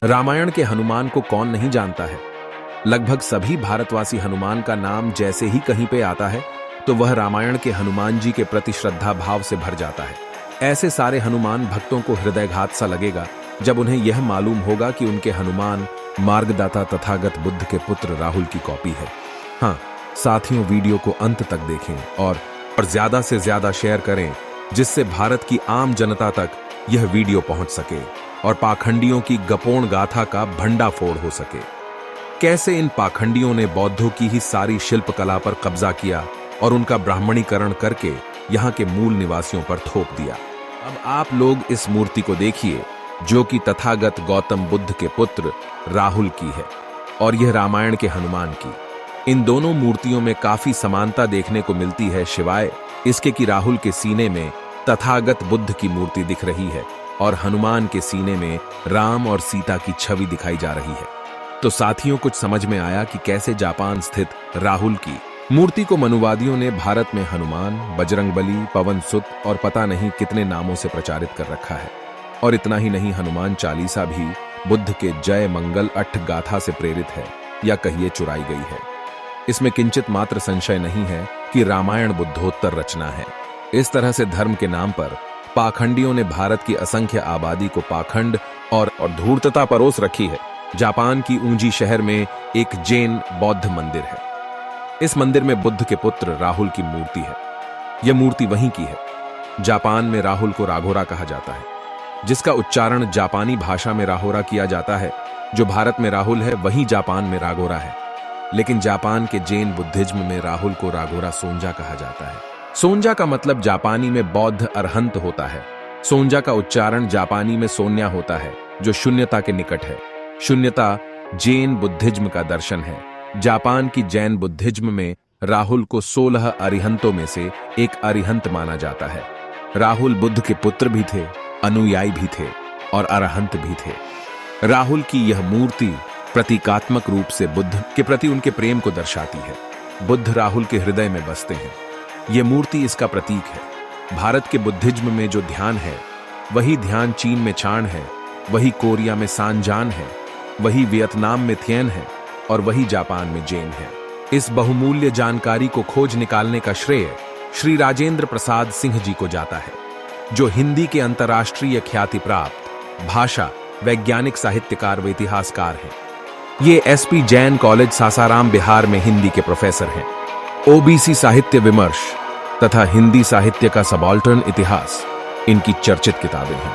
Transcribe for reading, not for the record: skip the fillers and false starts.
रामायण के हनुमान को कौन नहीं जानता है। लगभग सभी भारतवासी हनुमान का नाम जैसे ही कहीं पे आता है तो वह रामायण के हनुमान जी के प्रति श्रद्धा भाव से भर जाता है। ऐसे सारे हनुमान भक्तों को हृदयघात सा लगेगा जब उन्हें यह मालूम होगा कि उनके हनुमान मार्गदाता तथागत बुद्ध के पुत्र राहुल की कॉपी है। हाँ साथियों, वीडियो को अंत तक देखें और ज्यादा से ज्यादा शेयर करें जिससे भारत की आम जनता तक यह वीडियो पहुंच सके और पाखंडियों की गपोण गाथा का भंडाफोड़ हो सके। कैसे इन पाखंडियों ने बौद्धों की ही सारी शिल्पकला पर कब्जा किया और उनका ब्राह्मणीकरण करके यहाँ के मूल निवासियों पर थोप दिया। अब आप लोग इस मूर्ति को देखिए जो कि तथागत गौतम बुद्ध के पुत्र राहुल की है और यह रामायण के हनुमान की। इन दोनों मूर्तियों में काफी समानता देखने को मिलती है, शिवाय इसके कि राहुल के सीने में तथागत बुद्ध की मूर्ति दिख रही है और हनुमान के सीने में राम और सीता की छवि दिखाई जा रही है। तो साथियों, कुछ समझ में आया कि कैसे जापान स्थित राहुल की मूर्ति को मनुवादियों ने भारत में हनुमान, बजरंगबली, पवन सुत और पता नहीं कितने नामों से प्रचारित कर रखा है। और इतना ही नहीं, हनुमान चालीसा भी बुद्ध के जय मंगल अट्ठ गाथा से प्रेरित है या कहिए चुराई गई है। इसमें किंचित मात्र संशय नहीं है कि रामायण बुद्धोत्तर रचना है। इस तरह से धर्म के नाम पर पाखंडियों ने भारत की असंख्य आबादी को पाखंड और धूर्तता परोस रखी है। जापान की ऊंजी शहर में एक जैन बौद्ध मंदिर है। इस मंदिर में बुद्ध के पुत्र राहुल की मूर्ति है। यह मूर्ति वहीं की है। जापान में राहुल को राघोरा कहा जाता है, जिसका उच्चारण जापानी भाषा में राहोरा किया जाता है। जो भारत में राहुल है वहीं जापान में राघोरा है। लेकिन जापान के जैन बुद्धिज्म में राहुल को राघोरा सोंजा कहा जाता है। सोंजा का मतलब जापानी में बौद्ध अरहंत होता है। सोंजा का उच्चारण जापानी में सोन्या होता है, जो शून्यता के निकट है। शून्यता जैन बुद्धिज्म का दर्शन है। जापान की जैन बुद्धिज्म में राहुल को 16 अरिहंतों में से एक अरिहंत माना जाता है। राहुल बुद्ध के पुत्र भी थे, अनुयायी भी थे और अरहंत भी थे। राहुल की यह मूर्ति प्रतीकात्मक रूप से बुद्ध के प्रति उनके प्रेम को दर्शाती है। बुद्ध राहुल के हृदय में बसते हैं। यह मूर्ति इसका प्रतीक है। भारत के बुद्धिज्म में जो ध्यान है वही ध्यान चीन में चाण है, वही कोरिया में सांजान है, वही वियतनाम में थियन है और वही जापान में जैन है। इस बहुमूल्य जानकारी को खोज निकालने का श्रेय श्री राजेंद्र प्रसाद सिंह जी को जाता है, जो हिंदी के अंतर्राष्ट्रीय ख्याति प्राप्त भाषा, वैज्ञानिक, साहित्यकार व इतिहासकार हैं। ये एसपी जैन कॉलेज सासाराम बिहार में हिंदी के प्रोफेसर हैं। ओबीसी साहित्य विमर्श तथा हिंदी साहित्य का सबाल्टर्न इतिहास इनकी चर्चित किताबें हैं।